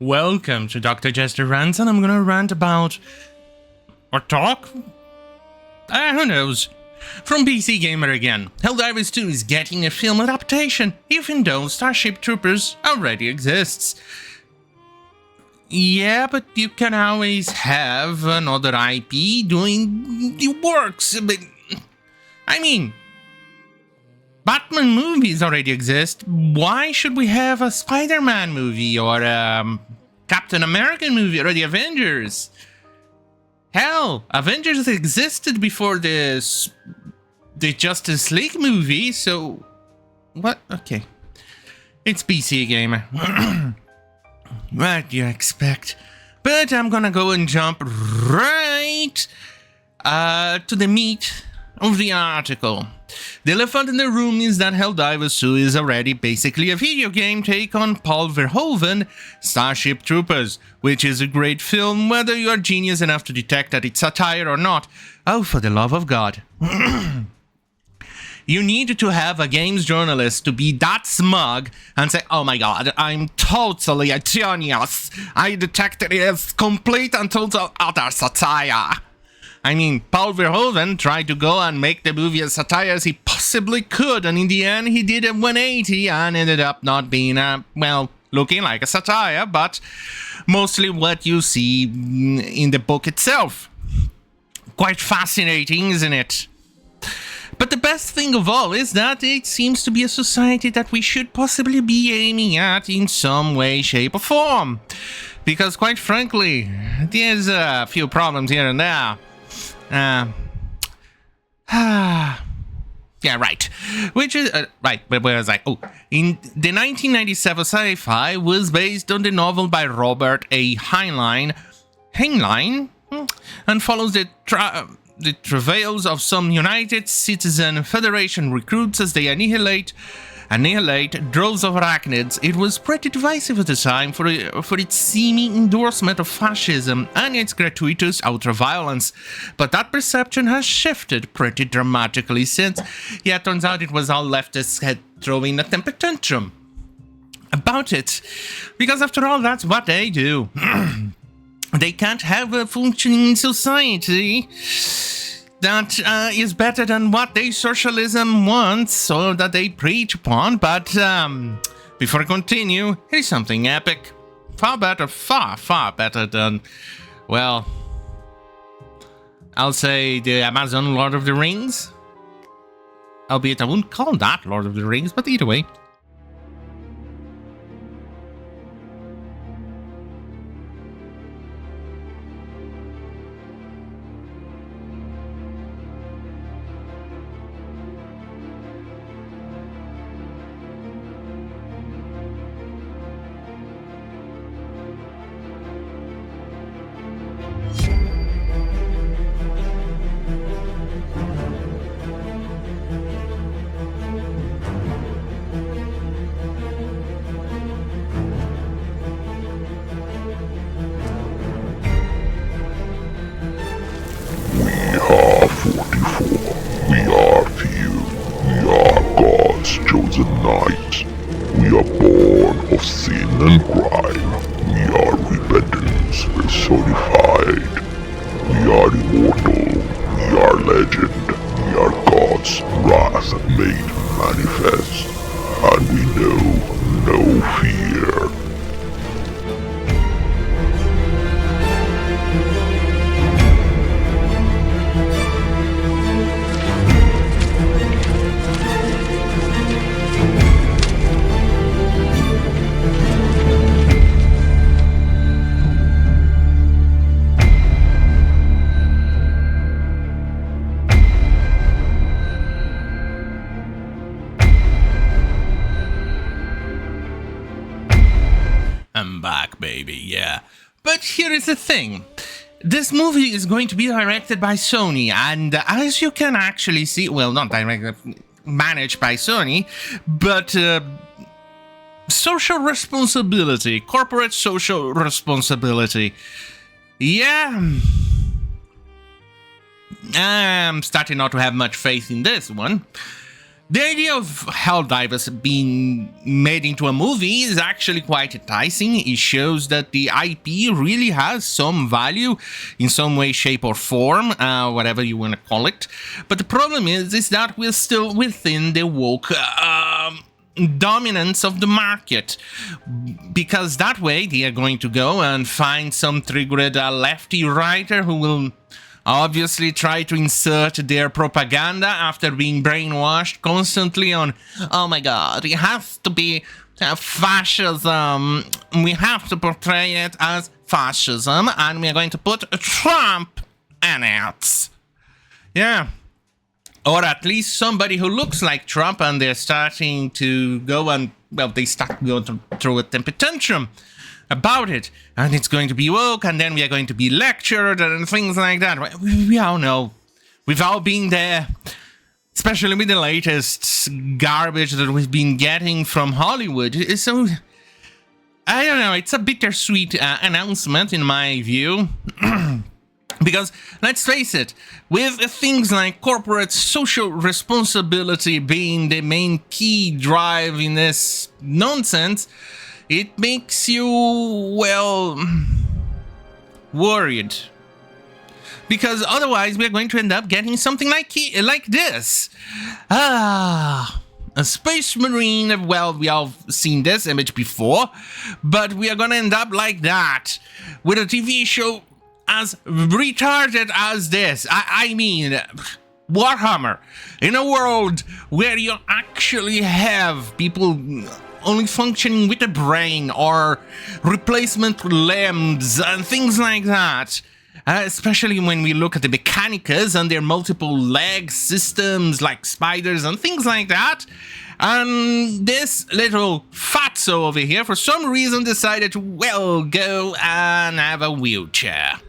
Welcome to Dr. Jester Rants, and I'm gonna rant about... or talk? Who knows? From PC Gamer again. Helldivers 2 is getting a film adaptation, even though Starship Troopers already exists. Yeah, but you can always have another IP doing the works. I mean... Batman movies already exist. Why should we have a Spider-Man movie or a Captain America movie or the Avengers? Hell, Avengers existed before the Justice League movie, so... What? Okay. It's PC Gamer. What do you expect? But I'm gonna go and jump right to the meat of the article. The elephant in the room is that Helldivers 2 is already basically a video game take on Paul Verhoeven Starship Troopers, which is a great film whether you are genius enough to detect that it's satire or not. Oh, for the love of God. You need to have a games journalist to be that smug and say, oh my god, I'm totally a genius. I detected it as complete and total utter satire. I mean, Paul Verhoeven tried to go and make the movie as satire as he possibly could, and in the end he did a 180 and ended up not being looking like a satire, but mostly what you see in the book itself. Quite fascinating, isn't it? But the best thing of all is that it seems to be a society that we should possibly be aiming at in some way, shape or form. Because quite frankly, there's a few problems here and there. Yeah, right. Which is, right, where was I? Oh, in the 1997 sci-fi was based on the novel by Robert A. Heinlein, and follows the travails of some United Citizen Federation recruits as they annihilate droves of arachnids. It was pretty divisive at the time for its seeming endorsement of fascism and its gratuitous ultra-violence, but that perception has shifted pretty dramatically since. Yeah, it turns out it was all leftists head throwing a temper tantrum about it, because after all, that's what they do. They can't have a functioning society that is better than what their socialism wants or that they preach upon. But before I continue, here's something epic. Far better than, well, I'll say the Amazon Lord of the Rings. Albeit I wouldn't call that Lord of the Rings, but either way. I'm back, baby, yeah. But here is the thing. This movie is going to be directed by Sony, and as you can actually see, well, not directed, managed by Sony, but social responsibility, corporate social responsibility. Yeah, I'm starting not to have much faith in this one. The idea of Helldivers being made into a movie is actually quite enticing. It shows that the IP really has some value in some way, shape, or form, whatever you want to call it. But the problem is that we're still within the woke dominance of the market, because that way they are going to go and find some triggered lefty writer who will obviously try to insert their propaganda after being brainwashed constantly on, oh my god, it has to be fascism, we have to portray it as fascism, and we're going to put Trump in it. Yeah. Or at least somebody who looks like Trump, and they're starting to go and, well, they start going through a temper tantrum about it, and it's going to be woke, and then we are going to be lectured and things like that. We all know. We've all been there, especially with the latest garbage that we've been getting from Hollywood. So, I don't know, it's a bittersweet announcement in my view. Because, let's face it, with things like corporate social responsibility being the main key drive in this nonsense, it makes you, well, worried. Because otherwise we're going to end up getting something like this. A space marine, well, we all seen this image before, but we are gonna end up like that, with a TV show as retarded as this. I mean, Warhammer, in a world where you actually have people only functioning with a brain or replacement limbs and things like that. Especially when we look at the Mechanicas and their multiple leg systems like spiders and things like that. And this little fatso over here, for some reason, decided to, well, go and have a wheelchair.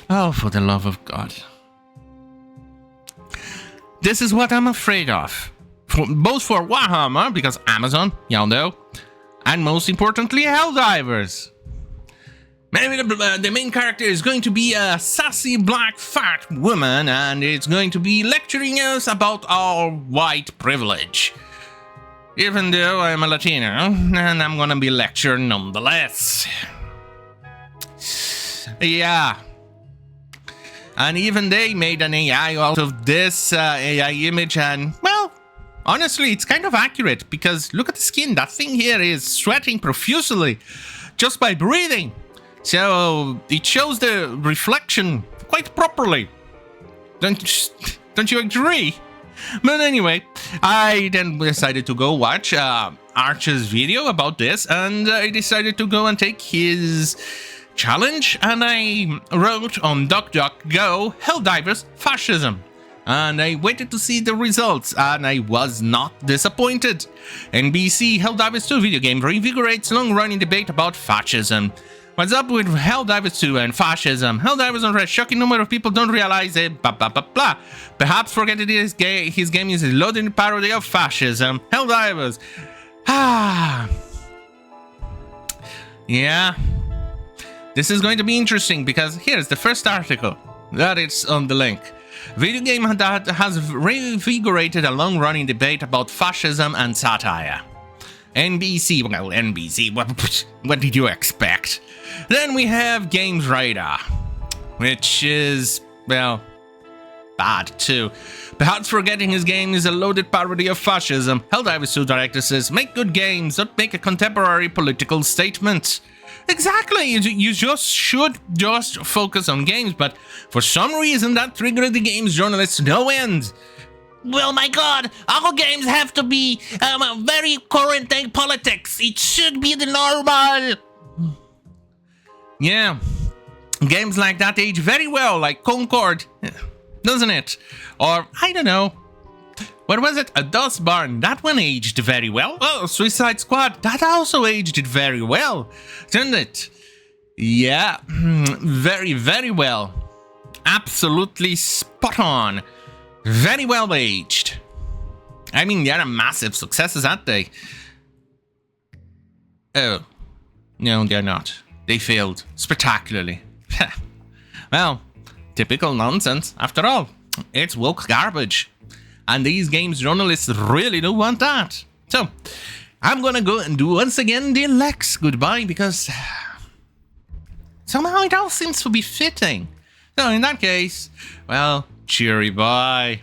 Oh, for the love of God. This is what I'm afraid of. Both for Warhammer, because Amazon, y'all know, and most importantly, Helldivers. Maybe the main character is going to be a sassy black fat woman, and it's going to be lecturing us about our white privilege. Even though I'm a Latino, and I'm gonna be lectured nonetheless. Yeah. And even they made an AI out of this AI image, and, well, honestly, it's kind of accurate, because look at the skin. That thing here is sweating profusely just by breathing. So it shows the reflection quite properly. Don't you agree? But anyway, I then decided to go watch Archer's video about this, and I decided to go and take his challenge, and I wrote on DuckDuckGo Helldivers Fascism. And I waited to see the results, and I was not disappointed. NBC Helldivers 2 video game reinvigorates long-running debate about fascism. What's up with Helldivers 2 and fascism? Helldivers on a shocking number of people don't realize it, blah blah blah blah. Perhaps forgetting his game is a loaded parody of fascism. Helldivers. Yeah. This is going to be interesting, because here's the first article that is on the link. Video game that has reinvigorated a long-running debate about fascism and satire. NBC, well, NBC, what did you expect? Then we have Games Radar, which is, well, bad too. Perhaps forgetting his game is a loaded parody of fascism. Helldivers 2 director says, make good games, don't make a contemporary political statement. Exactly, you just should just focus on games, but for some reason that triggered the games journalists no end. Well, my god, all games have to be very current day politics. It should be the normal. Yeah, games like that age very well, like Concord, doesn't it? Or, I don't know, what was it? A Dust Barn, that one aged very well. Oh, Suicide Squad, that also aged very well, didn't it? Yeah, very, very well. Absolutely spot on. Very well aged. I mean, they are massive successes, aren't they? Oh, no, they're not. They failed spectacularly. Well, typical nonsense. After all, it's woke garbage. And these games journalists really don't want that. So, I'm gonna go and do once again the Lex goodbye, because somehow it all seems to be fitting. So in that case, well, cheery bye.